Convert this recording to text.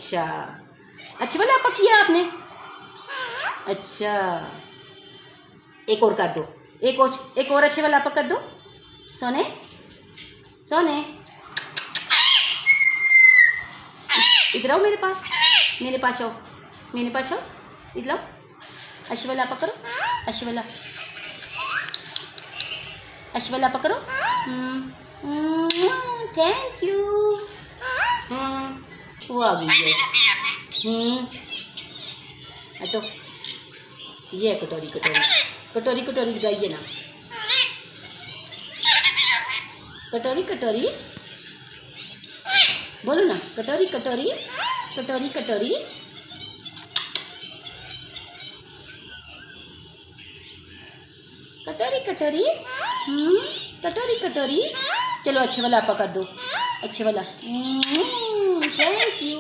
अच्छा, अच्छे वाला आपा किया आपने। अच्छा, एक और कर दो, एक और अच्छे वाला आपा कर दो। सोने सोने, इधर आओ मेरे पास आओ, मेरे पास आओ, इधर आओ। अच्छे वाला आपा करो, अच्छे वाला आपा करो। Thank you. वो आ गई है। तो ये कटोरी लगाइए ना। कटोरी बोलो ना, कटोरी कटोरी कटोरी। चलो अच्छे वाला आपा कर दो, अच्छे वाला। Thank you.